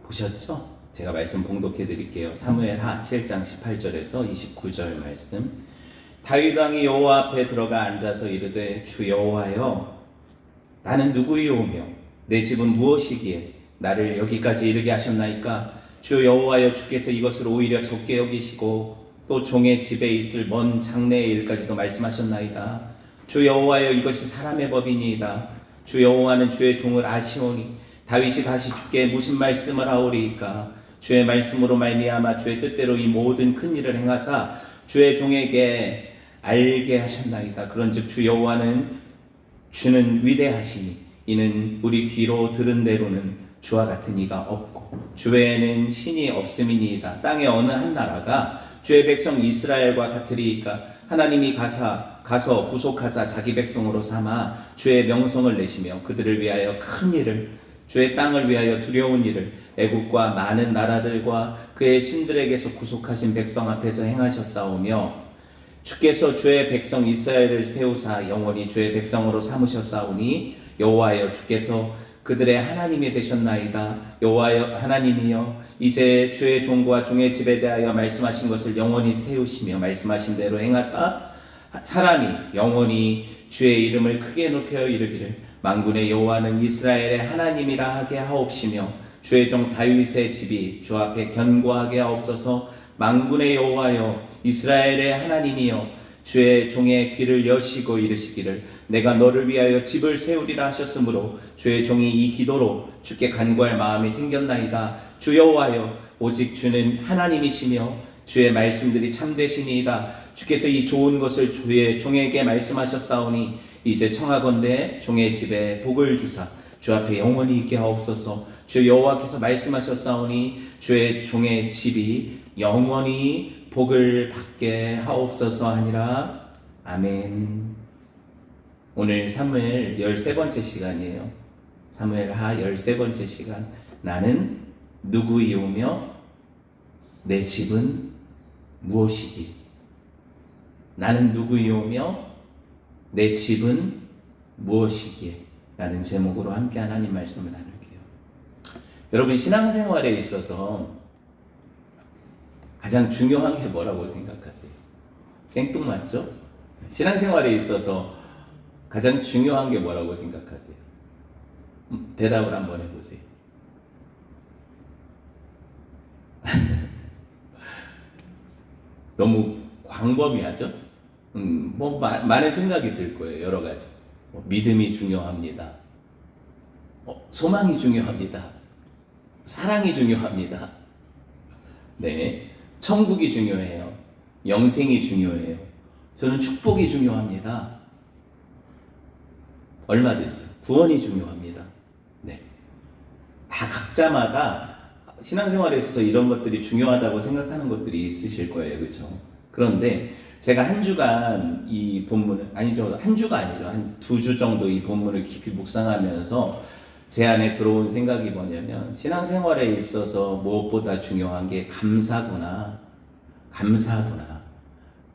보셨죠? 제가 말씀 봉독해 드릴게요. 사무엘하 7장 18절에서 29절 말씀. 다윗 왕이 여호와 앞에 들어가 앉아서 이르되 주 여호와여 나는 누구이오며 내 집은 무엇이기에 나를 여기까지 이르게 하셨나이까? 주 여호와여 주께서 이것을 오히려 적게 여기시고 또 종의 집에 있을 먼 장래의 일까지도 말씀하셨나이다. 주 여호와여 이것이 사람의 법이니이다. 주 여호와는 주의 종을 아시오니 다윗이 다시 주께 무슨 말씀을 하오리이까? 주의 말씀으로 말미암아 주의 뜻대로 이 모든 큰 일을 행하사 주의 종에게 알게 하셨나이다. 그런즉 주 여호와는 주는 위대하시니 이는 우리 귀로 들은 대로는 주와 같은 이가 없고 주 외에는 신이 없음이니이다. 땅의 어느 한 나라가 주의 백성 이스라엘과 같으리이까? 하나님이 가서 구속하사 자기 백성으로 삼아 주의 명성을 내시며 그들을 위하여 큰 일을 주의 땅을 위하여 두려운 일을 애국과 많은 나라들과 그의 신들에게서 구속하신 백성 앞에서 행하셨사오며 주께서 주의 백성 이스라엘을 세우사 영원히 주의 백성으로 삼으셨사오니 여호와여 주께서 그들의 하나님이 되셨나이다. 여호와여 하나님이여 이제 주의 종과 종의 집에 대하여 말씀하신 것을 영원히 세우시며 말씀하신 대로 행하사 사람이 영원히 주의 이름을 크게 높여 이르기를 만군의 여호와는 이스라엘의 하나님이라 하게 하옵시며 주의 종 다윗의 집이 주 앞에 견고하게 하옵소서. 만군의 여호와여 이스라엘의 하나님이여 주의 종의 귀를 여시고 이르시기를 내가 너를 위하여 집을 세우리라 하셨으므로 주의 종이 이 기도로 주께 간구할 마음이 생겼나이다. 주 여호와여 오직 주는 하나님이시며 주의 말씀들이 참되시니이다. 주께서 이 좋은 것을 주의 종에게 말씀하셨사오니 이제 청하건대 종의 집에 복을 주사 주 앞에 영원히 있게 하옵소서. 주 여호와께서 말씀하셨사오니 주의 종의 집이 영원히 복을 받게 하옵소서 하니라. 아멘. 오늘 사무엘 13번째 시간이에요. 사무엘하 13번째 시간. 나는 누구이오며 내 집은 무엇이기? 나는 누구이오며 내 집은 무엇이기에? 라는 제목으로 함께 하나님 말씀을 나눌게요. 여러분 신앙생활에 있어서 가장 중요한 게 뭐라고 생각하세요? 생뚱맞죠? 신앙생활에 있어서 가장 중요한 게 뭐라고 생각하세요? 대답을 한번 해보세요. 너무 광범위하죠? 많은 생각이 들 거예요. 여러 가지. 믿음이 중요합니다. 소망이 중요합니다. 사랑이 중요합니다. 네. 천국이 중요해요. 영생이 중요해요. 저는 축복이 중요합니다. 얼마든지 구원이 중요합니다. 네. 다 각자마다 신앙생활에 있어서 이런 것들이 중요하다고 생각하는 것들이 있으실 거예요. 그렇죠? 그런데 제가 한 주간 이 본문을 한 주가 아니죠. 한 2주 정도 이 본문을 깊이 묵상하면서 제 안에 들어온 생각이 뭐냐면 신앙생활에 있어서 무엇보다 중요한 게 감사구나.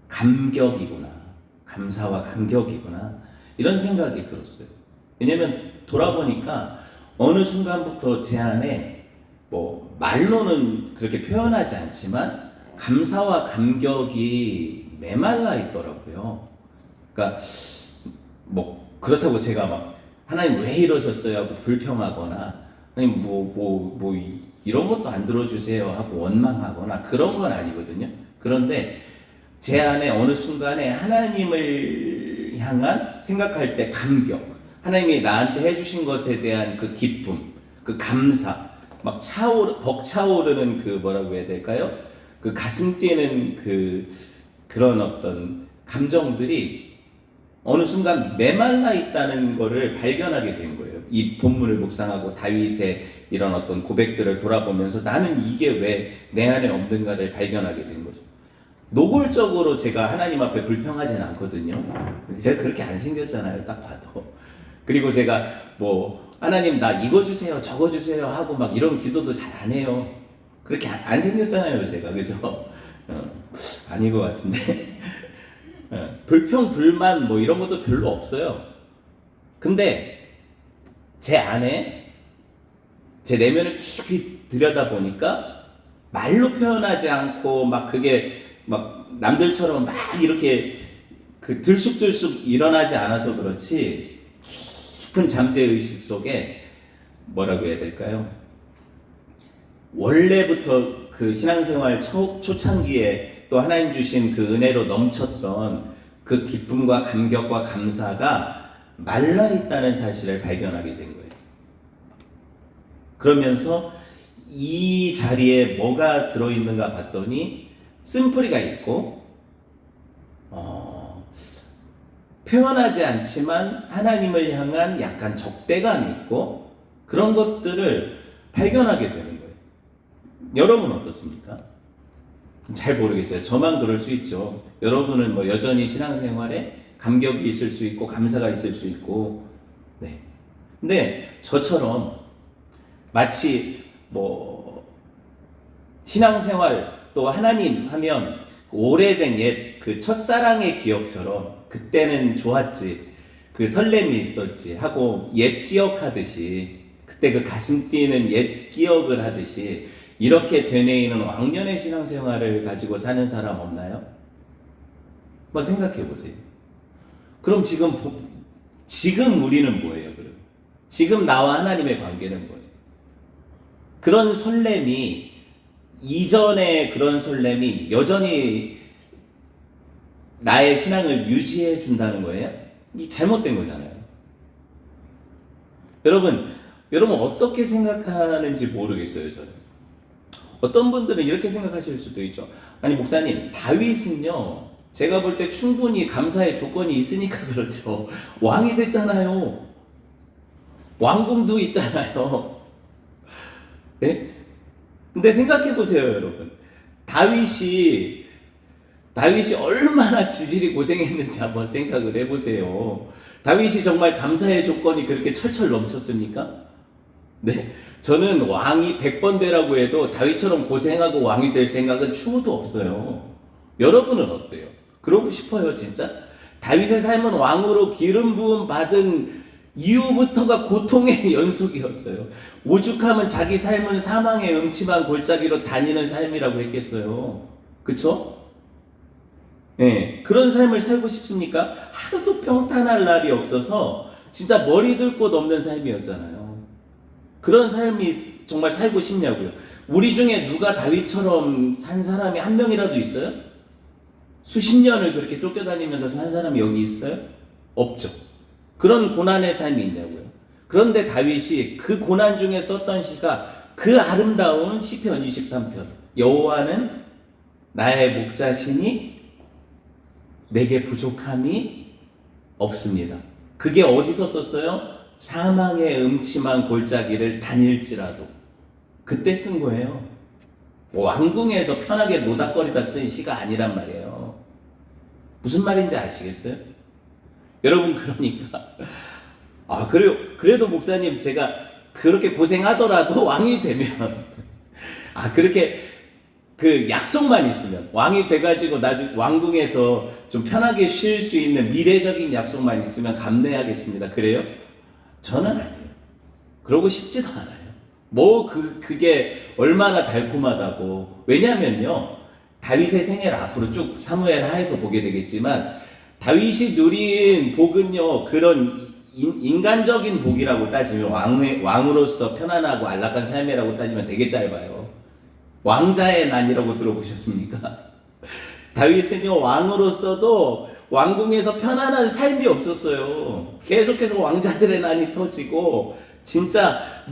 감격이구나. 감사와 감격이구나. 이런 생각이 들었어요. 왜냐면 돌아보니까 어느 순간부터 제 안에 말로는 그렇게 표현하지 않지만 감사와 감격이 메말라 있더라고요. 그러니까 그렇다고 제가 막 하나님 왜 이러셨어요 하고 불평하거나 하나님 이런 것도 안 들어주세요 하고 원망하거나 그런 건 아니거든요. 그런데 제 안에 어느 순간에 하나님을 향한 생각할 때 감격, 하나님이 나한테 해주신 것에 대한 그 기쁨, 그 감사, 막 벅차오르는 그 뭐라고 해야 될까요? 그 가슴 뛰는 그런 어떤 감정들이 어느 순간 메말라 있다는 것을 발견하게 된 거예요. 이 본문을 묵상하고 다윗의 이런 어떤 고백들을 돌아보면서 나는 이게 왜 내 안에 없는가를 발견하게 된 거죠. 노골적으로 제가 하나님 앞에 불평하진 않거든요. 제가 그렇게 안 생겼잖아요. 딱 봐도. 그리고 제가 하나님 나 이거 주세요 저거 주세요 하고 막 이런 기도도 잘 안 해요. 그렇게 안 생겼잖아요. 제가. 그죠? 아닌 것 같은데 불평, 불만 이런 것도 별로 없어요. 근데 제 안에 제 내면을 깊이 들여다보니까 말로 표현하지 않고 막 그게 막 남들처럼 막 이렇게 그 들쑥들쑥 일어나지 않아서 그렇지 깊은 잠재의식 속에 뭐라고 해야 될까요? 원래부터 그 신앙생활 초창기에 또 하나님 주신 그 은혜로 넘쳤던 그 기쁨과 감격과 감사가 말라있다는 사실을 발견하게 된 거예요. 그러면서 이 자리에 뭐가 들어있는가 봤더니 쓴뿌리가 있고 표현하지 않지만 하나님을 향한 약간 적대감이 있고 그런 것들을 발견하게 되는 거예요. 여러분 어떻습니까? 잘 모르겠어요. 저만 그럴 수 있죠. 여러분은 뭐 여전히 신앙생활에 감격이 있을 수 있고 감사가 있을 수 있고 네. 근데 저처럼 마치 뭐 신앙생활 또 하나님 하면 오래된 옛 그 첫사랑의 기억처럼 그때는 좋았지 그 설렘이 있었지 하고 옛 기억하듯이 그때 그 가슴 뛰는 옛 기억을 하듯이 이렇게 되뇌이는 왕년의 신앙생활을 가지고 사는 사람 없나요? 한번 생각해 보세요. 그럼 지금 우리는 뭐예요? 그럼 지금 나와 하나님의 관계는 뭐예요? 그런 설렘이 이전의 그런 설렘이 여전히 나의 신앙을 유지해 준다는 거예요? 이 잘못된 거잖아요. 여러분 어떻게 생각하는지 모르겠어요. 저는 어떤 분들은 이렇게 생각하실 수도 있죠. 아니 목사님, 다윗은요 제가 볼 때 충분히 감사의 조건이 있으니까 그렇죠. 왕이 됐잖아요. 왕궁도 있잖아요. 네? 근데 생각해 보세요, 여러분. 다윗이 얼마나 지질이 고생했는지 한번 생각을 해보세요. 다윗이 정말 감사의 조건이 그렇게 철철 넘쳤습니까? 네. 저는 왕이 100번 되라고 해도 다윗처럼 고생하고 왕이 될 생각은 추호도 없어요. 여러분은 어때요? 그러고 싶어요, 진짜? 다윗의 삶은 왕으로 기름 부음 받은 이후부터가 고통의 연속이었어요. 오죽하면 자기 삶은 사망의 음침한 골짜기로 다니는 삶이라고 했겠어요. 그쵸? 네, 그런 삶을 살고 싶습니까? 하루도 평탄할 날이 없어서 진짜 머리 들 곳 없는 삶이었잖아요. 그런 삶이 정말 살고 싶냐고요. 우리 중에 누가 다윗처럼 산 사람이 한 명이라도 있어요? 수십 년을 그렇게 쫓겨다니면서 산 사람이 여기 있어요? 없죠. 그런 고난의 삶이 있냐고요. 그런데 다윗이 그 고난 중에 썼던 시가 그 아름다운 시편 23편. 여호와는 나의 목자시니 내게 부족함이 없습니다. 그게 어디서 썼어요? 사망의 음침한 골짜기를 다닐지라도 그때 쓴 거예요. 왕궁에서 편하게 노닥거리다 쓴 시가 아니란 말이에요. 무슨 말인지 아시겠어요? 여러분 그러니까 그래도 목사님 제가 그렇게 고생하더라도 왕이 되면 그렇게 그 약속만 있으면 왕이 돼가지고 나중에 왕궁에서 좀 편하게 쉴 수 있는 미래적인 약속만 있으면 감내하겠습니다. 그래요? 저는 아니에요. 그러고 싶지도 않아요. 그게 얼마나 달콤하다고. 왜냐면요, 다윗의 생애를 앞으로 쭉 사무엘 하에서 보게 되겠지만 다윗이 누린 복은요 그런 인간적인 복이라고 따지면 왕으로서 편안하고 안락한 삶이라고 따지면 되게 짧아요. 왕자의 난이라고 들어보셨습니까? 다윗은요 왕으로서도 왕궁에서 편안한 삶이 없었어요. 계속해서 왕자들의 난이 터지고 진짜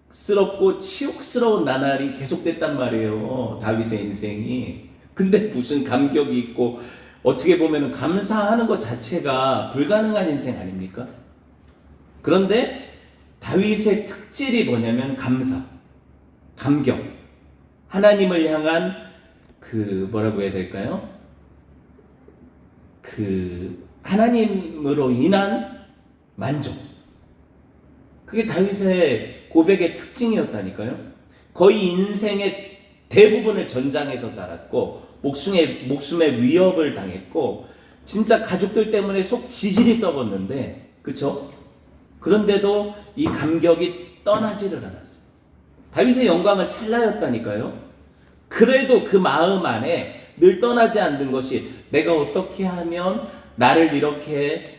능욕스럽고 치욕스러운 나날이 계속됐단 말이에요. 다윗의 인생이. 근데 무슨 감격이 있고 어떻게 보면 감사하는 것 자체가 불가능한 인생 아닙니까? 그런데 다윗의 특질이 뭐냐면 감사, 감격, 하나님을 향한 뭐라고 해야 될까요? 하나님으로 인한 만족. 그게 다윗의 고백의 특징이었다니까요. 거의 인생의 대부분을 전장에서 살았고 목숨의 위협을 당했고 진짜 가족들 때문에 속 지질이 썩었는데 그쵸? 그런데도 이 감격이 떠나지를 않았어요. 다윗의 영광은 찰나였다니까요. 그래도 그 마음 안에 늘 떠나지 않는 것이 내가 어떻게 하면 나를 이렇게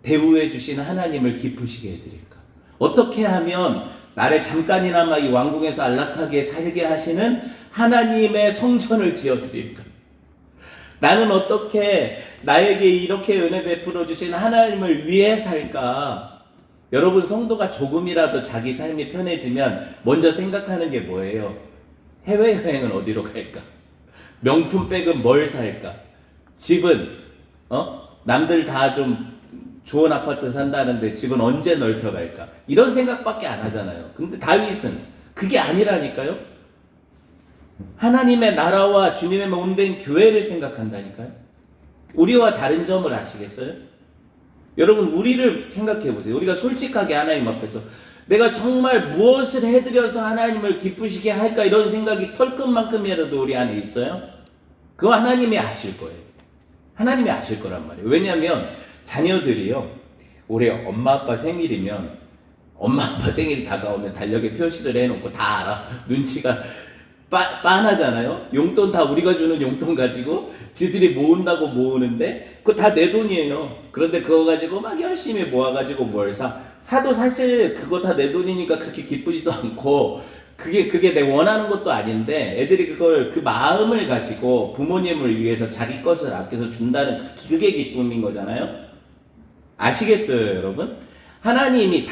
대우해 주시는 하나님을 기쁘시게 해드릴까? 어떻게 하면 나를 잠깐이나마 이 왕궁에서 안락하게 살게 하시는 하나님의 성전을 지어드릴까? 나는 어떻게 나에게 이렇게 은혜 베풀어 주신 하나님을 위해 살까? 여러분, 성도가 조금이라도 자기 삶이 편해지면 먼저 생각하는 게 뭐예요? 해외여행은 어디로 갈까? 명품백은 뭘 살까? 집은 남들 다 좀 좋은 아파트 산다는데 집은 언제 넓혀갈까? 이런 생각밖에 안 하잖아요. 근데 다윗은 그게 아니라니까요. 하나님의 나라와 주님의 몸된 교회를 생각한다니까요. 우리와 다른 점을 아시겠어요? 여러분, 우리를 생각해 보세요. 우리가 솔직하게 하나님 앞에서 내가 정말 무엇을 해드려서 하나님을 기쁘시게 할까, 이런 생각이 털끝만큼이라도 우리 안에 있어요? 그거 하나님이 아실 거예요. 하나님이 아실 거란 말이에요. 왜냐하면 자녀들이요, 올해 엄마 아빠 생일이면 엄마 아빠 생일이 다가오면 달력에 표시를 해놓고 다 알아. 눈치가 빤하잖아요. 용돈 다 우리가 주는 용돈 가지고 지들이 모은다고 모으는데 그거 다 내 돈이에요. 그런데 그거 가지고 막 열심히 모아가지고 뭘 사도 사실 그거 다 내 돈이니까 그렇게 기쁘지도 않고 그게 내가 원하는 것도 아닌데 애들이 그걸 그 마음을 가지고 부모님을 위해서 자기 것을 아껴서 준다는 그게 기쁨인 거잖아요. 아시겠어요, 여러분? 하나님이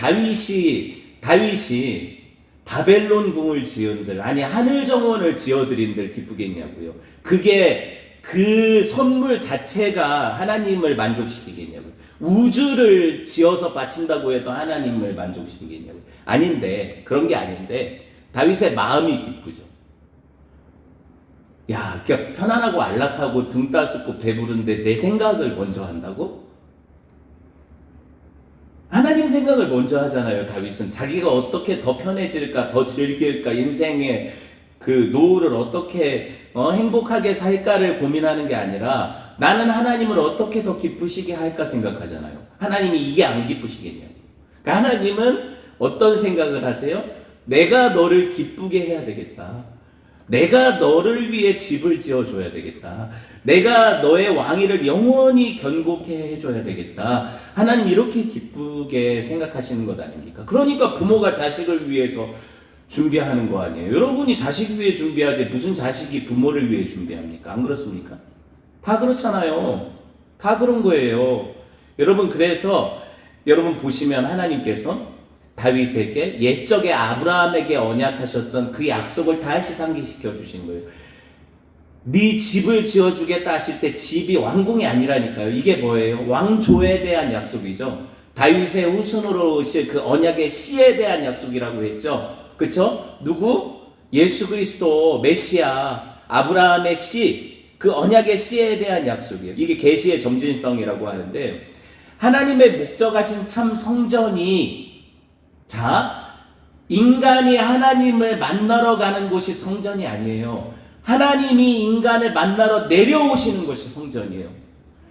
다윗이 바벨론 궁을 지은들, 아니 하늘 정원을 지어드린들 기쁘겠냐고요. 그게 그 선물 자체가 하나님을 만족시키겠냐고요. 우주를 지어서 바친다고 해도 하나님을 만족시키겠냐고요. 아닌데, 그런 게 아닌데 다윗의 마음이 기쁘죠. 야, 그냥 편안하고 안락하고 등 따숩고 배부른데 내 생각을 먼저 한다고? 하나님 생각을 먼저 하잖아요. 다윗은 자기가 어떻게 더 편해질까, 더 즐길까, 인생의 그 노후를 어떻게 행복하게 살까를 고민하는 게 아니라 나는 하나님을 어떻게 더 기쁘시게 할까 생각하잖아요. 하나님이 이게 안 기쁘시겠냐고. 그러니까 하나님은 어떤 생각을 하세요? 내가 너를 기쁘게 해야 되겠다. 내가 너를 위해 집을 지어줘야 되겠다. 내가 너의 왕위를 영원히 견고케 해줘야 되겠다. 하나님 이렇게 기쁘게 생각하시는 것 아닙니까? 그러니까 부모가 자식을 위해서 준비하는 거 아니에요. 여러분이 자식 위해 준비하지 무슨 자식이 부모를 위해 준비합니까? 안 그렇습니까? 다 그렇잖아요. 다 그런 거예요. 여러분, 그래서 여러분 보시면 하나님께서 다윗에게 옛적에 아브라함에게 언약하셨던 그 약속을 다시 상기시켜 주신 거예요. 네 집을 지어주겠다 하실 때 집이 왕궁이 아니라니까요. 이게 뭐예요? 왕조에 대한 약속이죠. 다윗의 후손으로 오실 그 언약의 씨에 대한 약속이라고 했죠. 그쵸? 누구? 예수 그리스도 메시아, 아브라함의 씨, 그 언약의 씨에 대한 약속이에요. 이게 계시의 점진성이라고 하는데, 하나님의 목적하신 참 성전이, 인간이 하나님을 만나러 가는 곳이 성전이 아니에요. 하나님이 인간을 만나러 내려오시는 것이 성전이에요.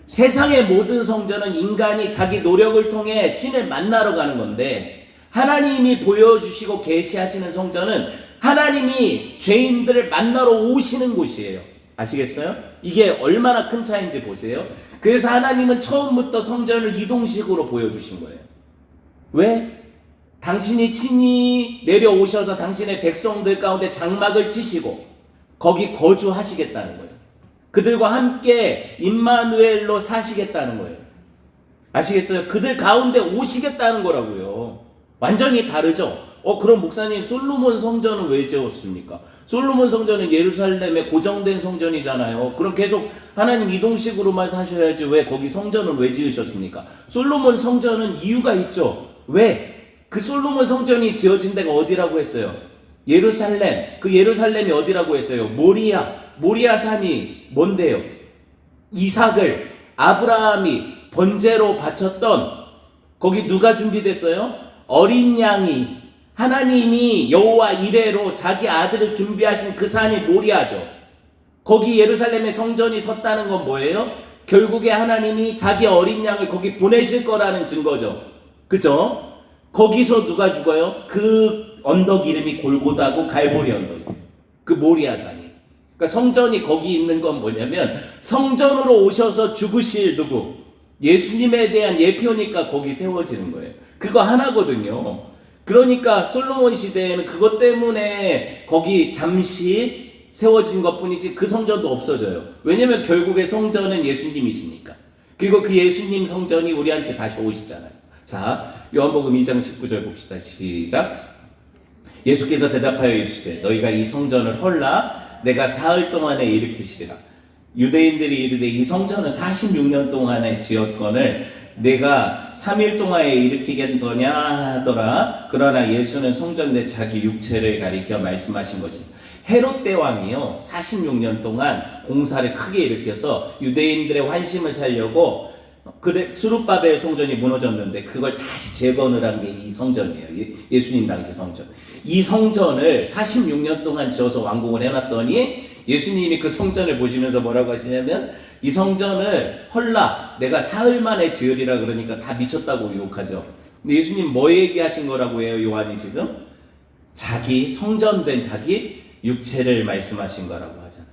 세상의 모든 성전은 인간이 자기 노력을 통해 신을 만나러 가는 건데, 하나님이 보여주시고 계시하시는 성전은 하나님이 죄인들을 만나러 오시는 곳이에요. 아시겠어요? 이게 얼마나 큰 차이인지 보세요. 그래서 하나님은 처음부터 성전을 이동식으로 보여주신 거예요. 왜? 당신이 친히 내려오셔서 당신의 백성들 가운데 장막을 치시고 거기 거주하시겠다는 거예요. 그들과 함께 임마누엘로 사시겠다는 거예요. 아시겠어요? 그들 가운데 오시겠다는 거라고요. 완전히 다르죠? 그럼 목사님, 솔로몬 성전은 왜 지었습니까? 솔로몬 성전은 예루살렘의 고정된 성전이잖아요. 그럼 계속 하나님 이동식으로만 사셔야지 왜 거기 성전을 왜 지으셨습니까? 솔로몬 성전은 이유가 있죠. 왜? 그 솔로몬 성전이 지어진 데가 어디라고 했어요? 예루살렘. 그 예루살렘이 어디라고 했어요? 모리아 산이 뭔데요? 이삭을 아브라함이 번제로 바쳤던, 거기 누가 준비됐어요? 어린 양이, 하나님이 여호와 이레로 자기 아들을 준비하신 그 산이 모리아죠. 거기 예루살렘의 성전이 섰다는 건 뭐예요? 결국에 하나님이 자기 어린 양을 거기 보내실 거라는 증거죠. 그죠? 거기서 누가 죽어요? 그 언덕 이름이 골고다고 갈보리 언덕이에요. 그 모리아산이. 그러니까 성전이 거기 있는 건 뭐냐면 성전으로 오셔서 죽으실 누구? 예수님에 대한 예표니까 거기 세워지는 거예요. 그거 하나거든요. 그러니까 솔로몬 시대에는 그것 때문에 거기 잠시 세워진 것뿐이지 그 성전도 없어져요. 왜냐면 결국에 성전은 예수님이시니까. 그리고 그 예수님 성전이 우리한테 다시 오시잖아요. 자, 요한복음 2장 19절 봅시다. 시작. 예수께서 대답하여 이르시되 너희가 이 성전을 헐라 내가 사흘 동안에 일으키시리라. 유대인들이 이르되 이 성전은 46년 동안에 지었거늘 내가 3일 동안에 일으키겠거냐 하더라. 그러나 예수는 성전 내 자기 육체를 가리켜 말씀하신 거지. 헤롯 대왕이요 46년 동안 공사를 크게 일으켜서 유대인들의 환심을 살려고 그래 수룹바벨 성전이 무너졌는데 그걸 다시 재건을 한 게 이 성전이에요. 예수님 당시 성전. 이 성전을 46년 동안 지어서 완공을 해놨더니 예수님이 그 성전을 보시면서 뭐라고 하시냐면 이 성전을 헐라 내가 사흘 만에 지으리라 그러니까 다 미쳤다고 유혹하죠. 근데 예수님 뭐 얘기하신 거라고 해요? 요한이 지금 자기 성전된 자기 육체를 말씀하신 거라고 하잖아요.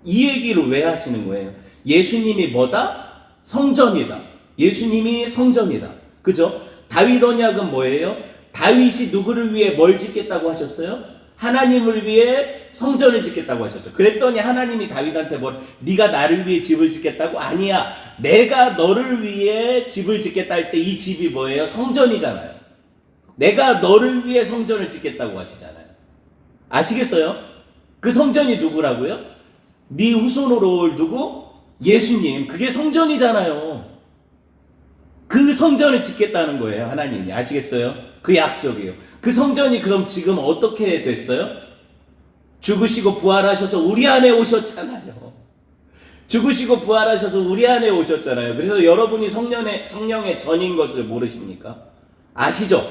이 얘기를 왜 하시는 거예요? 예수님이 뭐다? 성전이다. 예수님이 성전이다. 그죠? 다윗 언약은 뭐예요? 다윗이 누구를 위해 뭘 짓겠다고 하셨어요? 하나님을 위해 성전을 짓겠다고 하셨죠. 그랬더니 하나님이 다윗한테 네가 나를 위해 집을 짓겠다고? 아니야. 내가 너를 위해 집을 짓겠다 할 때 이 집이 뭐예요? 성전이잖아요. 내가 너를 위해 성전을 짓겠다고 하시잖아요. 아시겠어요? 그 성전이 누구라고요? 네 후손으로 올 누구? 예수님. 그게 성전이잖아요. 그 성전을 짓겠다는 거예요. 하나님이. 아시겠어요? 그 약속이에요. 그 성전이 그럼 지금 어떻게 됐어요? 죽으시고 부활하셔서 우리 안에 오셨잖아요. 죽으시고 부활하셔서 우리 안에 오셨잖아요. 그래서 여러분이 성령의 전인 것을 모르십니까? 아시죠?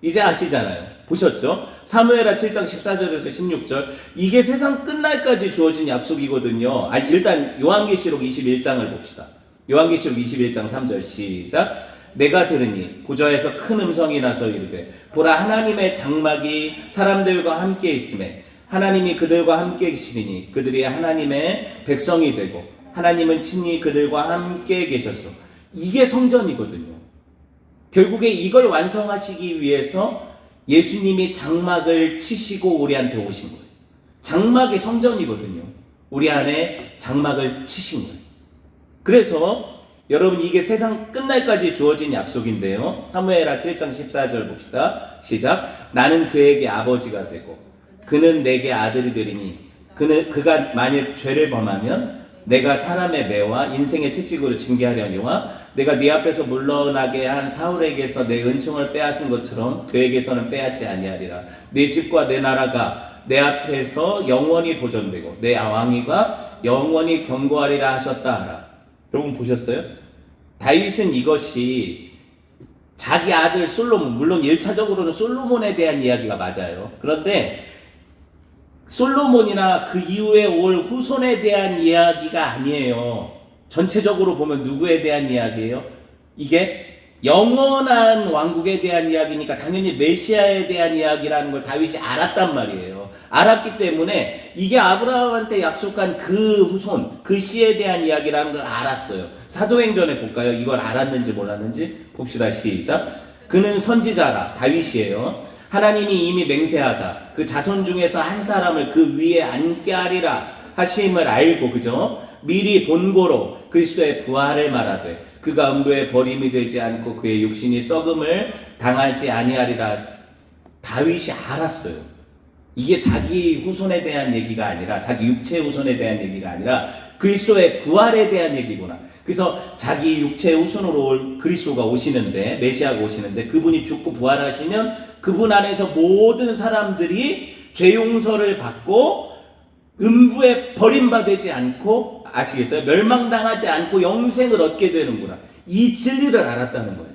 이제 아시잖아요. 보셨죠? 사무엘하 7장 14절에서 16절. 이게 세상 끝날까지 주어진 약속이거든요. 일단 요한계시록 21장을 봅시다. 요한계시록 21장 3절 시작. 내가 들으니 보좌에서 큰 음성이 나서 이르되 보라 하나님의 장막이 사람들과 함께 있음에 하나님이 그들과 함께 계시리니 그들이 하나님의 백성이 되고 하나님은 친히 그들과 함께 계셨어. 이게 성전이거든요. 결국에 이걸 완성하시기 위해서 예수님이 장막을 치시고 우리한테 오신 거예요. 장막이 성전이거든요. 우리 안에 장막을 치신 거예요. 그래서 여러분 이게 세상 끝날까지 주어진 약속인데요. 사무엘하 7장 14절 봅시다. 시작. 나는 그에게 아버지가 되고 그는 내게 아들이 되리니 그가 만일 죄를 범하면 내가 사람의 매와 인생의 채찍으로 징계하려니와 내가 네 앞에서 물러나게 한 사울에게서 내 은총을 빼앗은 것처럼 그에게서는 빼앗지 아니하리라. 내 집과 내 나라가 내 앞에서 영원히 보존되고 내 왕위가 영원히 견고하리라 하셨다 하라. 여러분 보셨어요? 다윗은 이것이 자기 아들 솔로몬, 물론 1차적으로는 솔로몬에 대한 이야기가 맞아요. 그런데 솔로몬이나 그 이후에 올 후손에 대한 이야기가 아니에요. 전체적으로 보면 누구에 대한 이야기예요? 이게 영원한 왕국에 대한 이야기니까 당연히 메시아에 대한 이야기라는 걸 다윗이 알았단 말이에요. 알았기 때문에 이게 아브라함한테 약속한 그 후손, 그 씨에 대한 이야기라는 걸 알았어요. 사도행전에 볼까요? 이걸 알았는지 몰랐는지 봅시다. 시작. 그는 선지자라. 다윗이에요. 하나님이 이미 맹세하사 그 자손 중에서 한 사람을 그 위에 앉게 하리라 하심을 알고, 그죠? 미리 본고로 그리스도의 부활을 말하되 그가 음부에 버림이 되지 않고 그의 육신이 썩음을 당하지 아니하리라. 다윗이 알았어요. 이게 자기 후손에 대한 얘기가 아니라, 자기 육체 후손에 대한 얘기가 아니라 그리스도의 부활에 대한 얘기구나. 그래서 자기 육체 후손으로 올 그리스도가 오시는데, 메시아가 오시는데 그분이 죽고 부활하시면 그분 안에서 모든 사람들이 죄 용서를 받고 음부에 버림받지 않고, 아시겠어요? 멸망당하지 않고 영생을 얻게 되는구나. 이 진리를 알았다는 거예요.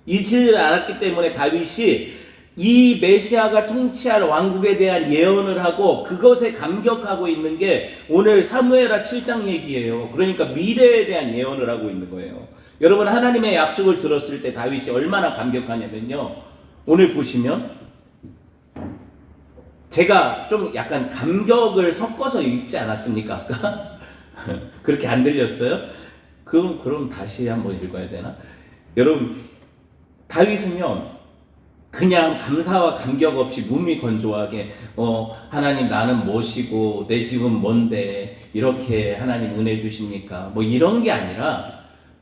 이 진리를 알았기 때문에 다윗이 이 메시아가 통치할 왕국에 대한 예언을 하고 그것에 감격하고 있는 게 오늘 사무엘하 7장 얘기예요. 그러니까 미래에 대한 예언을 하고 있는 거예요. 여러분, 하나님의 약속을 들었을 때 다윗이 얼마나 감격하냐면요, 오늘 보시면 제가 좀 약간 감격을 섞어서 읽지 않았습니까 아까? 그렇게 안 들렸어요? 그럼 다시 한번 읽어야 되나? 여러분, 다윗은요 그냥 감사와 감격 없이 무미건조하게 하나님 나는 무엇이고 내 집은 뭔데 이렇게 하나님 은혜 주십니까? 뭐 이런 게 아니라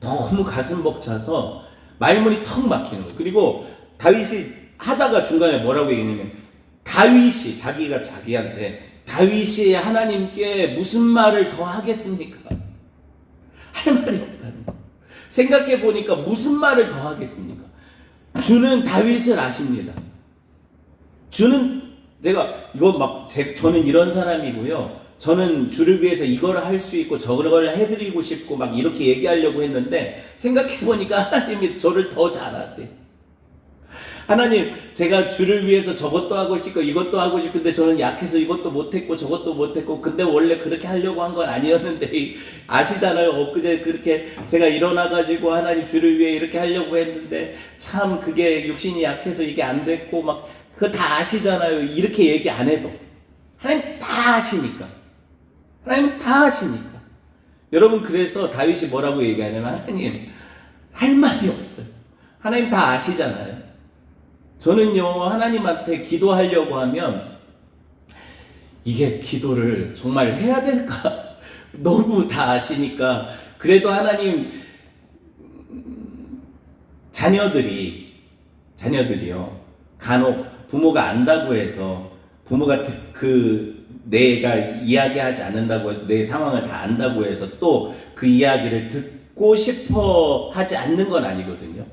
너무 가슴 벅차서 말문이 턱 막히는 거예요. 그리고 다윗이 하다가 중간에 뭐라고 얘기했냐면 다윗이 자기가 자기한테 다윗이 하나님께 무슨 말을 더 하겠습니까? 할 말이 없다는 거. 생각해 보니까 무슨 말을 더 하겠습니까? 주는 다윗을 아십니다. 주는 저는 이런 사람이고요. 저는 주를 위해서 이걸 할 수 있고 저걸 해드리고 싶고 막 이렇게 얘기하려고 했는데 생각해 보니까 하나님이 저를 더 잘 아세요. 하나님, 제가 주를 위해서 저것도 하고 싶고 이것도 하고 싶은데 저는 약해서 이것도 못했고 저것도 못했고 근데 원래 그렇게 하려고 한 건 아니었는데 아시잖아요. 엊그제 그렇게 제가 일어나가지고 하나님 주를 위해 이렇게 하려고 했는데 참 그게 육신이 약해서 이게 안 됐고 막 그거 다 아시잖아요. 이렇게 얘기 안 해도 하나님 다 아시니까. 하나님은 다 아시니까. 여러분, 그래서 다윗이 뭐라고 얘기하냐면 하나님 할 말이 없어요. 하나님 다 아시잖아요. 저는요 하나님한테 기도하려고 하면 이게 기도를 정말 해야 될까 너무 다 아시니까. 그래도 하나님 자녀들이요 간혹 부모가 안다고 해서 부모가 내가 이야기하지 않는다고 내 상황을 다 안다고 해서 또 그 이야기를 듣고 싶어 하지 않는 건 아니거든요.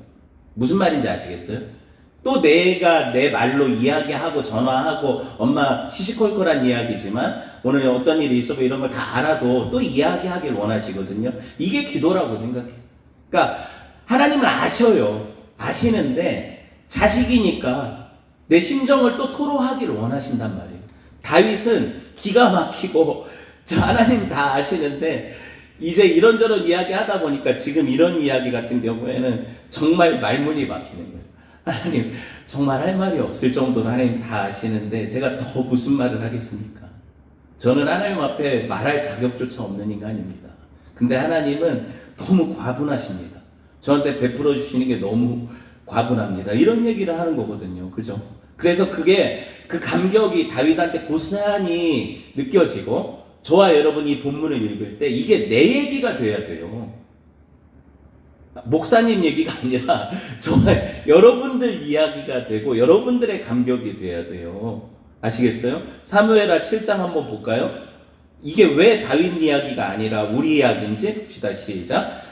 무슨 말인지 아시겠어요? 또 내가 내 말로 이야기하고 전화하고 엄마 시시콜콜한 이야기지만 오늘 어떤 일이 있어 이런 걸 다 알아도 또 이야기하길 원하시거든요. 이게 기도라고 생각해요. 그러니까 하나님은 아셔요. 아시는데 자식이니까 내 심정을 또 토로하길 원하신단 말이에요. 다윗은 기가 막히고 하나님 다 아시는데 이제 이런저런 이야기 하다 보니까 지금 이런 이야기 같은 경우에는 정말 말문이 막히는 거예요. 하나님 정말 할 말이 없을 정도로 하나님 다 아시는데 제가 더 무슨 말을 하겠습니까? 저는 하나님 앞에 말할 자격조차 없는 인간입니다. 근데 하나님은 너무 과분하십니다. 저한테 베풀어 주시는 게 너무 과분합니다. 이런 얘기를 하는 거거든요. 그죠? 그래서 그게 그 감격이 다윗한테 고스란히 느껴지고 저와 여러분이 이 본문을 읽을 때 이게 내 얘기가 돼야 돼요. 목사님 얘기가 아니라 정말 여러분들 이야기가 되고 여러분들의 감격이 돼야 돼요. 아시겠어요? 사무엘하 7장 한번 볼까요? 이게 왜 다윗 이야기가 아니라 우리 이야기인지 봅시다. 시작.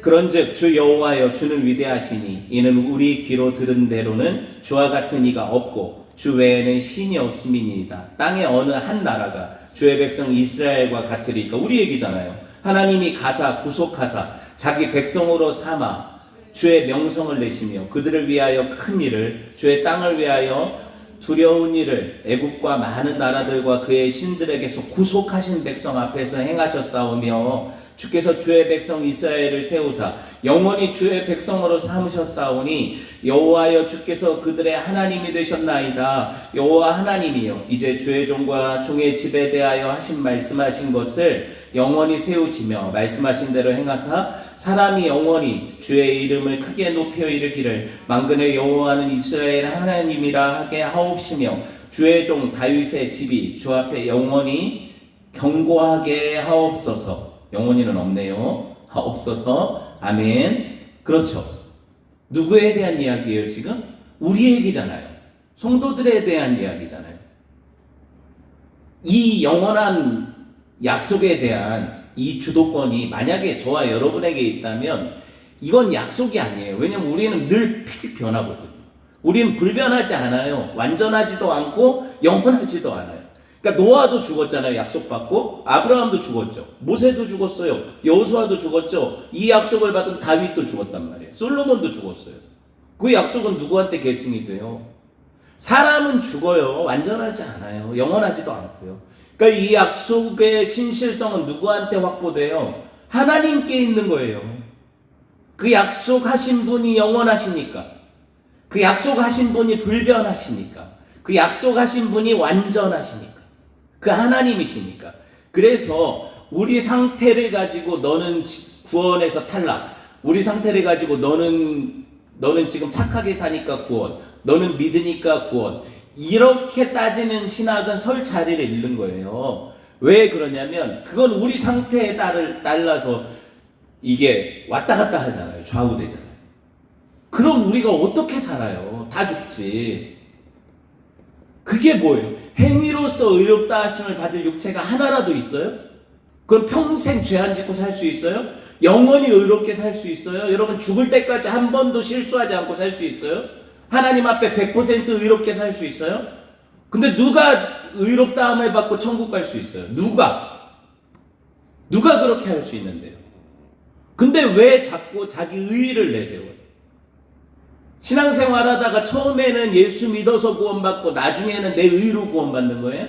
그런즉 주 여호와여 주는 위대하시니 이는 우리 귀로 들은 대로는 주와 같은 이가 없고 주 외에는 신이 없음이니이다. 땅의 어느 한 나라가 주의 백성 이스라엘과 같으리까. 우리 얘기잖아요. 하나님이 가사 구속하사 자기 백성으로 삼아 주의 명성을 내시며 그들을 위하여 큰 일을 주의 땅을 위하여 두려운 일을 애국과 많은 나라들과 그의 신들에게서 구속하신 백성 앞에서 행하셨사오며 주께서 주의 백성 이스라엘을 세우사 영원히 주의 백성으로 삼으셨사오니 여호와여 주께서 그들의 하나님이 되셨나이다. 여호와 하나님이여 이제 주의 종과 종의 집에 대하여 하신 말씀하신 것을 영원히 세우시며 말씀하신 대로 행하사 사람이 영원히 주의 이름을 크게 높여 이르기를 만군의 여호와는 이스라엘 하나님이라 하게 하옵시며 주의 종 다윗의 집이 주 앞에 영원히 견고하게 하옵소서. 영원히는 없네요. 하옵소서. 아멘. 그렇죠. 누구에 대한 이야기예요 지금? 우리 얘기잖아요. 성도들에 대한 이야기잖아요. 이 영원한 약속에 대한 이 주도권이 만약에 저와 여러분에게 있다면 이건 약속이 아니에요. 왜냐면 우리는 늘 변하거든요. 우리는 불변하지 않아요. 완전하지도 않고 영원하지도 않아요. 그러니까 노아도 죽었잖아요. 약속받고. 아브라함도 죽었죠. 모세도 죽었어요. 여호수아도 죽었죠. 이 약속을 받은 다윗도 죽었단 말이에요. 솔로몬도 죽었어요. 그 약속은 누구한테 계승이 돼요? 사람은 죽어요. 완전하지 않아요. 영원하지도 않고요. 그러니까 이 약속의 신실성은 누구한테 확보돼요? 하나님께 있는 거예요. 그 약속하신 분이 영원하시니까. 그 약속하신 분이 불변하시니까. 그 약속하신 분이 완전하시니까. 그 하나님이시니까. 그래서 우리 상태를 가지고 너는 구원에서 탈락. 우리 상태를 가지고 너는 지금 착하게 사니까 구원. 너는 믿으니까 구원. 이렇게 따지는 신학은 설 자리를 잃는 거예요. 왜 그러냐면 그건 우리 상태에 따라서 이게 왔다 갔다 하잖아요. 좌우되잖아요. 그럼 우리가 어떻게 살아요? 다 죽지. 그게 뭐예요? 행위로서 의롭다 하심을 받을 육체가 하나라도 있어요? 그럼 평생 죄 안 짓고 살 수 있어요? 영원히 의롭게 살 수 있어요? 여러분 죽을 때까지 한 번도 실수하지 않고 살 수 있어요? 하나님 앞에 100% 의롭게 살 수 있어요? 근데 누가 의롭다함을 받고 천국 갈 수 있어요? 누가 그렇게 할 수 있는데요? 근데 왜 자꾸 자기 의의를 내세워요? 신앙생활 하다가 처음에는 예수 믿어서 구원받고 나중에는 내 의로 구원받는 거예요?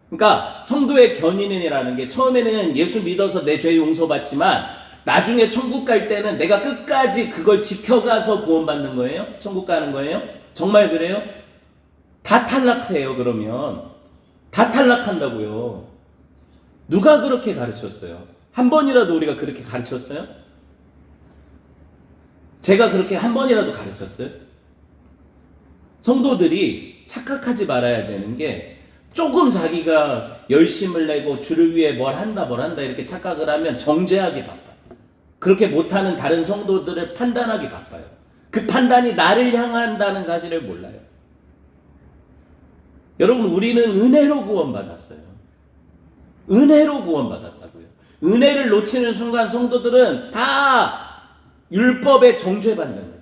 그러니까 성도의 견인이라는 게 처음에는 예수 믿어서 내 죄 용서받지만 나중에 천국 갈 때는 내가 끝까지 그걸 지켜가서 구원받는 거예요? 천국 가는 거예요? 정말 그래요? 다 탈락해요. 그러면 다 탈락한다고요. 누가 그렇게 가르쳤어요? 한 번이라도 우리가 그렇게 가르쳤어요? 제가 그렇게 한 번이라도 가르쳤어요? 성도들이 착각하지 말아야 되는 게 조금 자기가 열심을 내고 주를 위해 뭘 한다 이렇게 착각을 하면 정죄하기 바빠요. 그렇게 못하는 다른 성도들을 판단하기 바빠요. 그 판단이 나를 향한다는 사실을 몰라요. 여러분, 우리는 은혜로 구원받았어요. 은혜로 구원받았다고요. 은혜를 놓치는 순간 성도들은 다 율법에 정죄받는 거예요.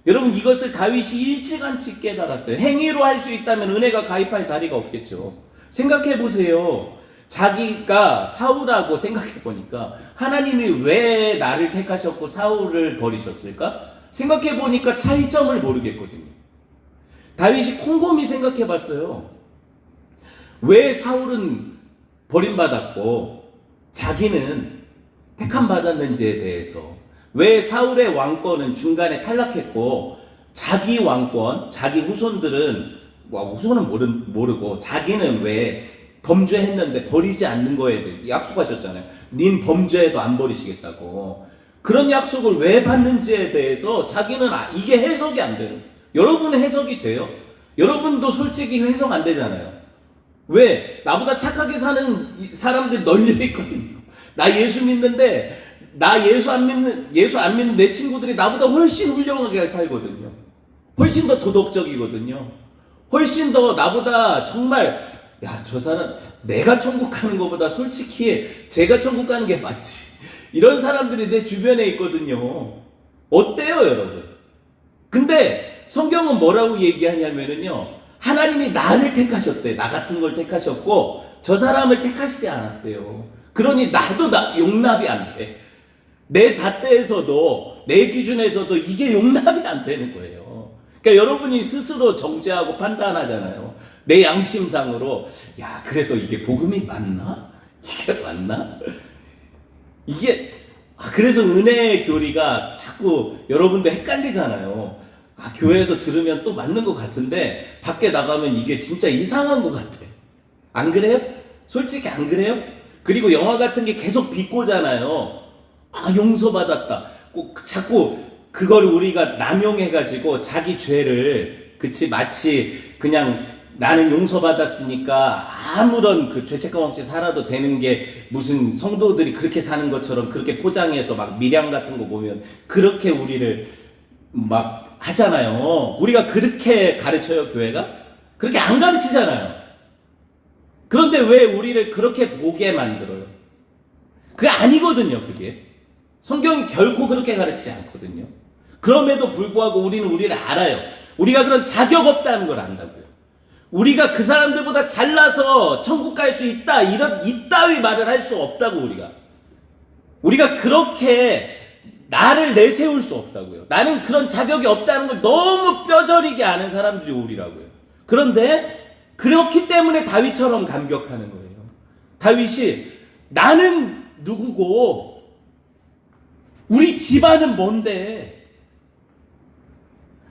여러분, 이것을 다윗이 일찌감치 깨달았어요. 행위로 할 수 있다면 은혜가 가입할 자리가 없겠죠. 생각해 보세요. 자기가 사울하고 생각해 보니까 하나님이 왜 나를 택하셨고 사울을 버리셨을까? 생각해 보니까 차이점을 모르겠거든요. 다윗이 곰곰이 생각해 봤어요. 왜 사울은 버림받았고 자기는 택함 받았는지에 대해서, 왜 사울의 왕권은 중간에 탈락했고 자기 왕권, 자기 후손들은 후손은 모르고 자기는 왜 범죄했는데 버리지 않는 거에 대해 약속하셨잖아요. 님 범죄해도 안 버리시겠다고. 그런 약속을 왜 받는지에 대해서 자기는 이게 해석이 안 돼요. 여러분은 해석이 돼요? 여러분도 솔직히 해석 안 되잖아요. 왜? 나보다 착하게 사는 사람들이 널려 있거든요. 나 예수 믿는데 나 예수 안 믿는 내 친구들이 나보다 훨씬 훌륭하게 살거든요. 훨씬 더 도덕적이거든요. 훨씬 더 나보다 정말 저 사람 내가 천국 가는 것보다 솔직히 제가 천국 가는 게 맞지. 이런 사람들이 내 주변에 있거든요. 어때요, 여러분? 근데 성경은 뭐라고 얘기하냐면요. 하나님이 나를 택하셨대. 나 같은 걸 택하셨고 저 사람을 택하시지 않았대요. 그러니 나도 용납이 안 돼. 내 잣대에서도 내 기준에서도 이게 용납이 안 되는 거예요. 그러니까 여러분이 스스로 정죄하고 판단하잖아요. 내 양심상으로 그래서 이게 복음이 맞나? 이게 맞나? 그래서 은혜의 교리가 자꾸 여러분들 헷갈리잖아요. 교회에서 들으면 또 맞는 것 같은데 밖에 나가면 이게 진짜 이상한 것 같아. 안 그래요? 솔직히 안 그래요? 그리고 영화 같은 게 계속 비꼬잖아요. 용서받았다. 꼭 자꾸 그걸 우리가 남용해가지고 자기 죄를 마치 그냥 나는 용서받았으니까 아무런 그 죄책감 없이 살아도 되는 게 무슨 성도들이 그렇게 사는 것처럼 그렇게 포장해서 막 미량 같은 거 보면 그렇게 우리를 막 하잖아요. 우리가 그렇게 가르쳐요, 교회가? 그렇게 안 가르치잖아요. 그런데 왜 우리를 그렇게 보게 만들어요? 그게 아니거든요, 그게. 성경이 결코 그렇게 가르치지 않거든요. 그럼에도 불구하고 우리는 우리를 알아요. 우리가 그런 자격 없다는 걸 안다고요. 우리가 그 사람들보다 잘나서 천국 갈 수 있다, 이따위 말을 할 수 없다고, 우리가 그렇게 나를 내세울 수 없다고요. 나는 그런 자격이 없다는 걸 너무 뼈저리게 아는 사람들이 우리라고요. 그런데 그렇기 때문에 다윗처럼 감격하는 거예요. 다윗이 나는 누구고 우리 집안은 뭔데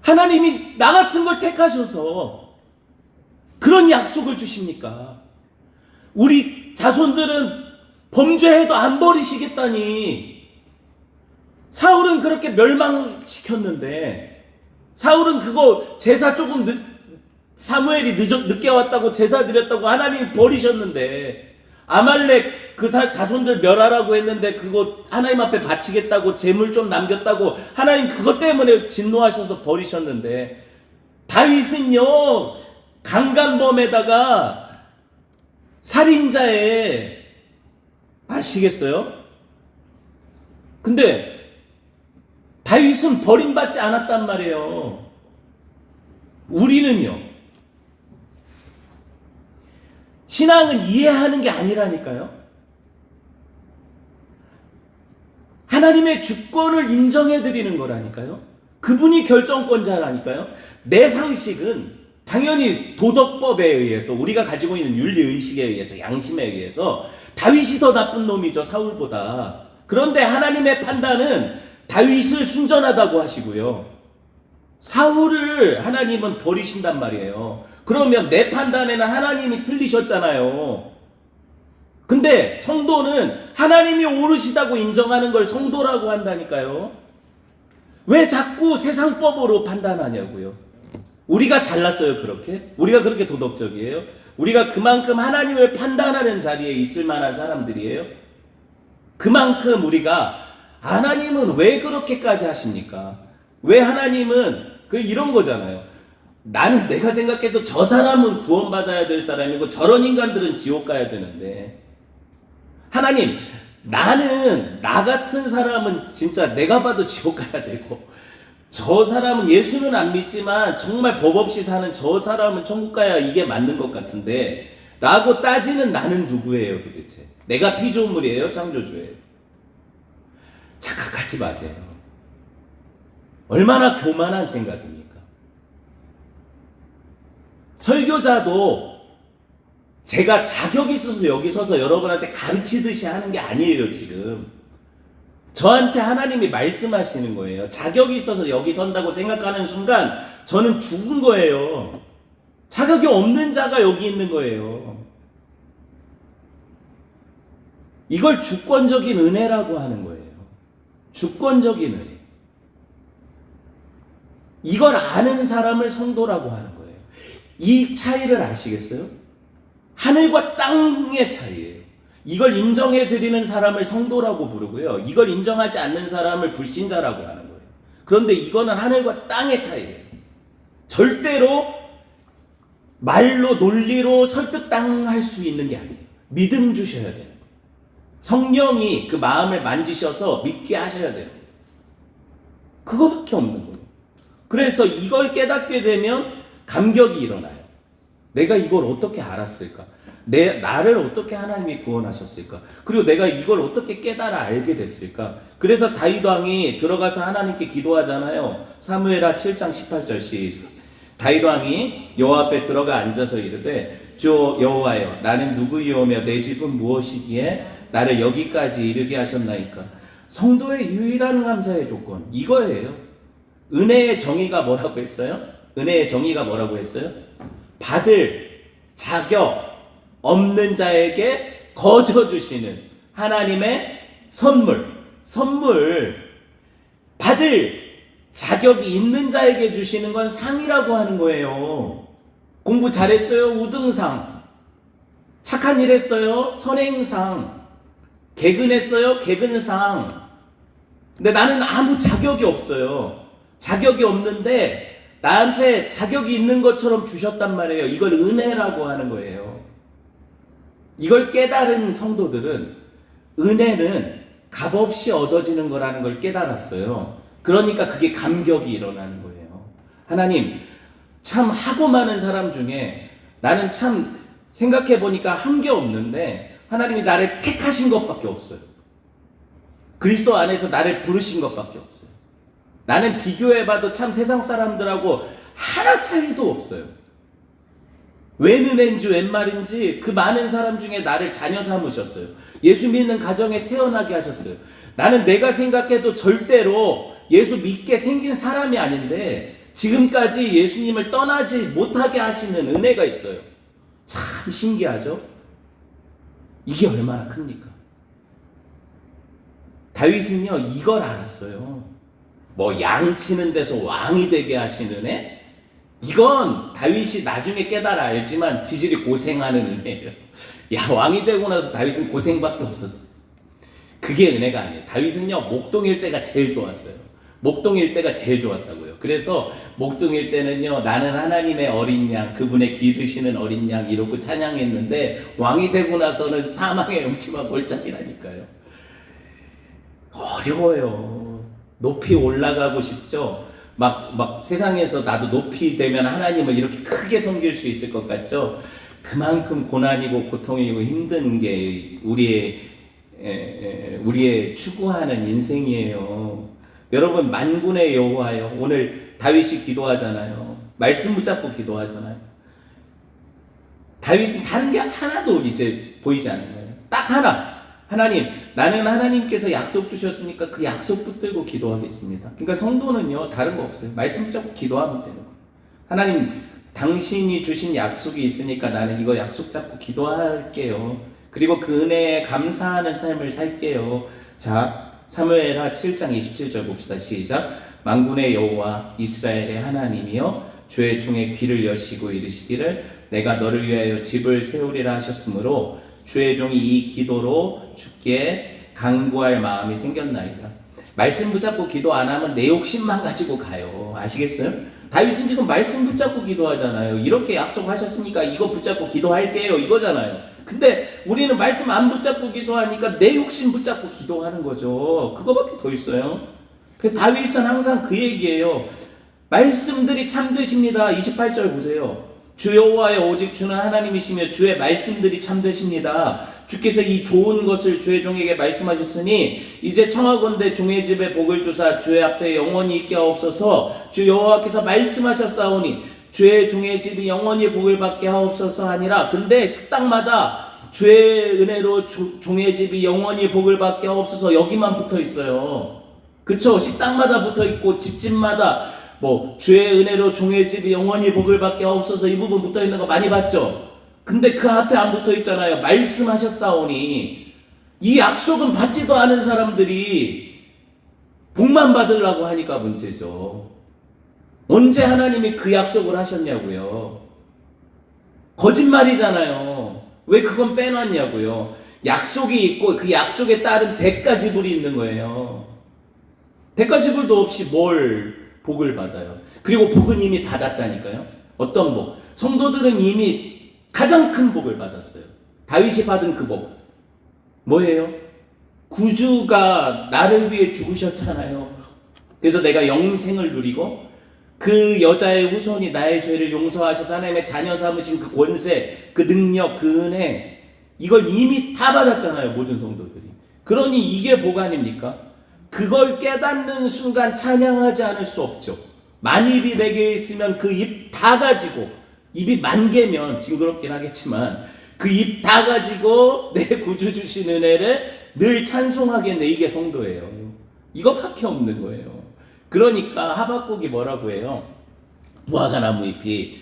하나님이 나 같은 걸 택하셔서 그런 약속을 주십니까? 우리 자손들은 범죄해도 안 버리시겠다니. 사울은 그렇게 멸망시켰는데, 사울은 그거 제사 조금 사무엘이 늦게 왔다고 제사 드렸다고 하나님이 버리셨는데, 아말렉 그 자손들 멸하라고 했는데 그거 하나님 앞에 바치겠다고 재물 좀 남겼다고 하나님 그것 때문에 진노하셔서 버리셨는데, 다윗은요 강간범에다가 살인자에, 아시겠어요? 근데 다윗은 버림받지 않았단 말이에요. 우리는요, 신앙은 이해하는 게 아니라니까요. 하나님의 주권을 인정해 드리는 거라니까요. 그분이 결정권자라니까요. 내 상식은 당연히 도덕법에 의해서, 우리가 가지고 있는 윤리의식에 의해서, 양심에 의해서 다윗이 더 나쁜 놈이죠, 사울보다. 그런데 하나님의 판단은 다윗을 순전하다고 하시고요, 사울을 하나님은 버리신단 말이에요. 그러면 내 판단에는 하나님이 틀리셨잖아요. 근데 성도는 하나님이 옳으시다고 인정하는 걸 성도라고 한다니까요. 왜 자꾸 세상법으로 판단하냐고요. 우리가 잘났어요, 그렇게? 우리가 그렇게 도덕적이에요? 우리가 그만큼 하나님을 판단하는 자리에 있을 만한 사람들이에요? 그만큼 우리가 하나님은 왜 그렇게까지 하십니까? 왜 하나님은 이런 거잖아요. 나는 내가 생각해도 저 사람은 구원받아야 될 사람이고 저런 인간들은 지옥 가야 되는데, 하나님, 나는 나 같은 사람은 진짜 내가 봐도 지옥 가야 되고, 저 사람은 예수는 안 믿지만 정말 법 없이 사는 저 사람은 천국 가야 이게 맞는 것 같은데 라고 따지는 나는 누구예요 도대체? 내가 피조물이에요? 창조주예요? 착각하지 마세요. 얼마나 교만한 생각입니까? 설교자도 제가 자격이 있어서 여기 서서 여러분한테 가르치듯이 하는 게 아니에요. 지금 저한테 하나님이 말씀하시는 거예요. 자격이 있어서 여기 선다고 생각하는 순간 저는 죽은 거예요. 자격이 없는 자가 여기 있는 거예요. 이걸 주권적인 은혜라고 하는 거예요. 주권적인 은혜. 이걸 아는 사람을 성도라고 하는 거예요. 이 차이를 아시겠어요? 하늘과 땅의 차이예요. 이걸 인정해 드리는 사람을 성도라고 부르고요, 이걸 인정하지 않는 사람을 불신자라고 하는 거예요. 그런데 이거는 하늘과 땅의 차이예요. 절대로 말로 논리로 설득당할 수 있는 게 아니에요. 믿음 주셔야 돼요. 성령이 그 마음을 만지셔서 믿게 하셔야 돼요. 그거밖에 없는 거예요. 그래서 이걸 깨닫게 되면 감격이 일어나요. 내가 이걸 어떻게 알았을까? 나를 어떻게 하나님이 구원하셨을까? 그리고 내가 이걸 어떻게 깨달아 알게 됐을까? 그래서 다윗 왕이 들어가서 하나님께 기도하잖아요. 사무엘하 7장 18절 시작. 다윗 왕이 여호와 앞에 들어가 앉아서 이르되, 주 여호와여, 나는 누구이오며 내 집은 무엇이기에 나를 여기까지 이르게 하셨나이까? 성도의 유일한 감사의 조건 이거예요. 은혜의 정의가 뭐라고 했어요? 은혜의 정의가 뭐라고 했어요? 받을 자격 없는 자에게 거저 주시는 하나님의 선물. 받을 자격이 있는 자에게 주시는 건 상이라고 하는 거예요. 공부 잘했어요? 우등상. 착한 일 했어요? 선행상. 개근했어요? 개근상. 근데 나는 아무 자격이 없어요. 자격이 없는데 나한테 자격이 있는 것처럼 주셨단 말이에요. 이걸 은혜라고 하는 거예요. 이걸 깨달은 성도들은 은혜는 값없이 얻어지는 거라는 걸 깨달았어요. 그러니까 그게 감격이 일어나는 거예요. 하나님, 참 하고 많은 사람 중에 나는 참 생각해 보니까 한 게 없는데 하나님이 나를 택하신 것밖에 없어요. 그리스도 안에서 나를 부르신 것밖에 없어요. 나는 비교해봐도 참 세상 사람들하고 하나 차이도 없어요. 웬 은혜인지 웬 말인지 그 많은 사람 중에 나를 자녀 삼으셨어요. 예수 믿는 가정에 태어나게 하셨어요. 나는 내가 생각해도 절대로 예수 믿게 생긴 사람이 아닌데 지금까지 예수님을 떠나지 못하게 하시는 은혜가 있어요. 참 신기하죠? 이게 얼마나 큽니까? 다윗은요 이걸 알았어요. 뭐 양치는 데서 왕이 되게 하시는 애? 이건 다윗이 나중에 깨달아 알지만 지질이 고생하는 은혜예요. 야, 왕이 되고 나서 다윗은 고생밖에 없었어. 그게 은혜가 아니에요. 다윗은요 목동일 때가 제일 좋았어요. 목동일 때가 제일 좋았다고요. 그래서 목동일 때는요 나는 하나님의 어린 양, 그분의 기르시는 어린 양 이러고 찬양했는데, 왕이 되고 나서는 사망의 음침한 골짜기라니까요. 어려워요. 높이 올라가고 싶죠. 막 세상에서 나도 높이 되면 하나님을 이렇게 크게 섬길 수 있을 것 같죠. 그만큼 고난이고 고통이고 힘든 게 우리의 추구하는 인생이에요. 여러분, 만군의 여호와여, 오늘 다윗이 기도하잖아요. 말씀 붙잡고 기도하잖아요. 다윗은 다른 게 하나도 이제 보이지 않는 거예요. 딱 하나. 하나님, 나는 하나님께서 약속 주셨으니까 그 약속 붙들고 기도하겠습니다. 그러니까 성도는요 다른 거 없어요. 말씀 붙잡고 기도하면 되는 거예요. 하나님, 당신이 주신 약속이 있으니까 나는 이거 약속 잡고 기도할게요. 그리고 그 은혜에 감사하는 삶을 살게요. 자, 사무엘하 7장 27절 봅시다. 시작. 만군의 여호와 이스라엘의 하나님이여, 주의 종의 귀를 여시고 이르시기를 내가 너를 위하여 집을 세우리라 하셨으므로 주의 종이 이 기도로 주께 간구할 마음이 생겼나이다. 말씀 붙잡고 기도 안 하면 내 욕심만 가지고 가요. 아시겠어요? 다윗은 지금 말씀 붙잡고 기도하잖아요. 이렇게 약속하셨으니까 이거 붙잡고 기도할게요 이거잖아요. 근데 우리는 말씀 안 붙잡고 기도하니까 내 욕심 붙잡고 기도하는 거죠. 그거밖에 더 있어요. 다윗은 항상 그 얘기예요. 말씀들이 참되십니다. 28절 보세요. 주 여호와여, 오직 주는 하나님이시며 주의 말씀들이 참되십니다. 주께서 이 좋은 것을 주의 종에게 말씀하셨으니 이제 청하건대 종의 집에 복을 주사 주의 앞에 영원히 있게 하옵소서. 주 여호와께서 말씀하셨사오니 주의 종의 집이 영원히 복을 받게 하옵소서 하니라. 근데 식당마다 주의 은혜로 종의 집이 영원히 복을 받게 하옵소서 여기만 붙어 있어요. 그쵸? 식당마다 붙어 있고 집집마다 뭐 주의 은혜로 종의 집이 영원히 복을 받게 하옵소서 이 부분 붙어 있는 거 많이 봤죠? 근데 그 앞에 안 붙어 있잖아요. 말씀하셨사오니. 이 약속은 받지도 않은 사람들이 복만 받으려고 하니까 문제죠. 언제 하나님이 그 약속을 하셨냐고요. 거짓말이잖아요. 왜 그건 빼놨냐고요. 약속이 있고 그 약속에 따른 대가 지불이 있는 거예요. 대가 지불도 없이 뭘 복을 받아요. 그리고 복은 이미 받았다니까요. 어떤 복? 성도들은 이미 가장 큰 복을 받았어요. 다윗이 받은 그 복 뭐예요? 구주가 나를 위해 죽으셨잖아요. 그래서 내가 영생을 누리고 그 여자의 후손이 나의 죄를 용서하셔서 하나님의 자녀 삼으신 그 권세, 그 능력, 그 은혜, 이걸 이미 다 받았잖아요. 모든 성도들이. 그러니 이게 복 아닙니까? 그걸 깨닫는 순간 찬양하지 않을 수 없죠. 만입이 내게 있으면 그 입 다 가지고, 입이 만 개면 징그럽긴 하겠지만 그 입 다 가지고 내 구주 주신 은혜를 늘 찬송하겠네. 이게 성도예요. 이거밖에 없는 거예요. 그러니까 하박국이 뭐라고 해요? 무화과나무 잎이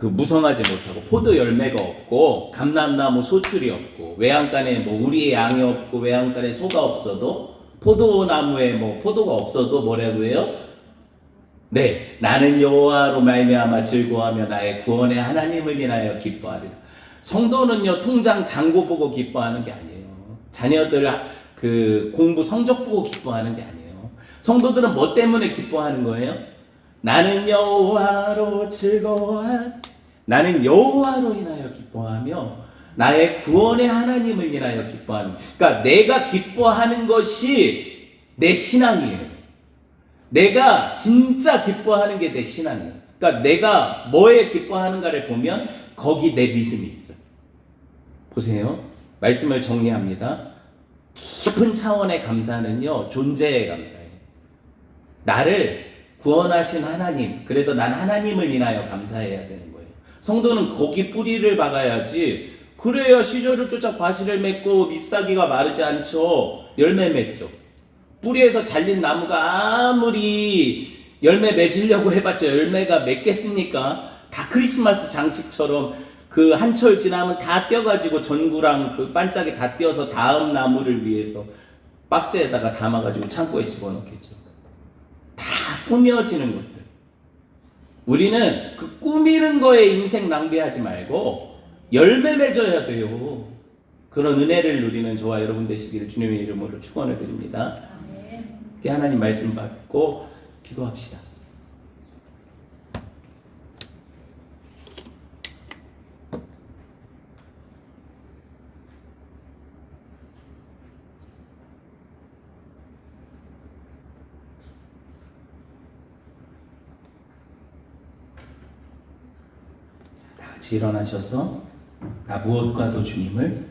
무성하지 못하고 포도 열매가 없고 감람나무 소출이 없고 외양간에 뭐 우리의 양이 없고 외양간에 소가 없어도 포도나무에 뭐 포도가 없어도 뭐라고 해요? 네, 나는 여호와로 말미암아 즐거워하며 나의 구원의 하나님을 인하여 기뻐하리라. 성도는요 통장 잔고 보고 기뻐하는 게 아니에요. 자녀들 그 공부 성적 보고 기뻐하는 게 아니에요. 성도들은 뭐 때문에 기뻐하는 거예요? 나는 여호와로 즐거워할, 나는 여호와로 인하여 기뻐하며 나의 구원의 하나님을 인하여 기뻐하는. 그러니까 내가 기뻐하는 것이 내 신앙이에요. 내가 진짜 기뻐하는 게 내 신앙이에요. 그러니까 내가 뭐에 기뻐하는가를 보면 거기 내 믿음이 있어요. 보세요. 말씀을 정리합니다. 깊은 차원의 감사는요 존재에 감사해요. 나를 구원하신 하나님, 그래서 난 하나님을 인하여 감사해야 되는 거예요. 성도는 거기 뿌리를 박아야지. 그래야 시절을 쫓아 과실을 맺고 잎사귀가 마르지 않죠. 열매 맺죠. 뿌리에서 잘린 나무가 아무리 열매 맺으려고 해봤자 열매가 맺겠습니까? 다 크리스마스 장식처럼 그 한철 지나면 다 떼어가지고 전구랑 그 반짝이 다 떼어서 다음 나무를 위해서 박스에다가 담아가지고 창고에 집어넣겠죠. 다 꾸며지는 것들. 우리는 그 꾸미는 거에 인생 낭비하지 말고 열매 맺어야 돼요. 그런 은혜를 누리는 저와 여러분 되시기를 주님의 이름으로 축원을 드립니다. 함께 하나님 말씀 받고 기도합시다. 다 같이 일어나셔서 나 무엇과도 주님을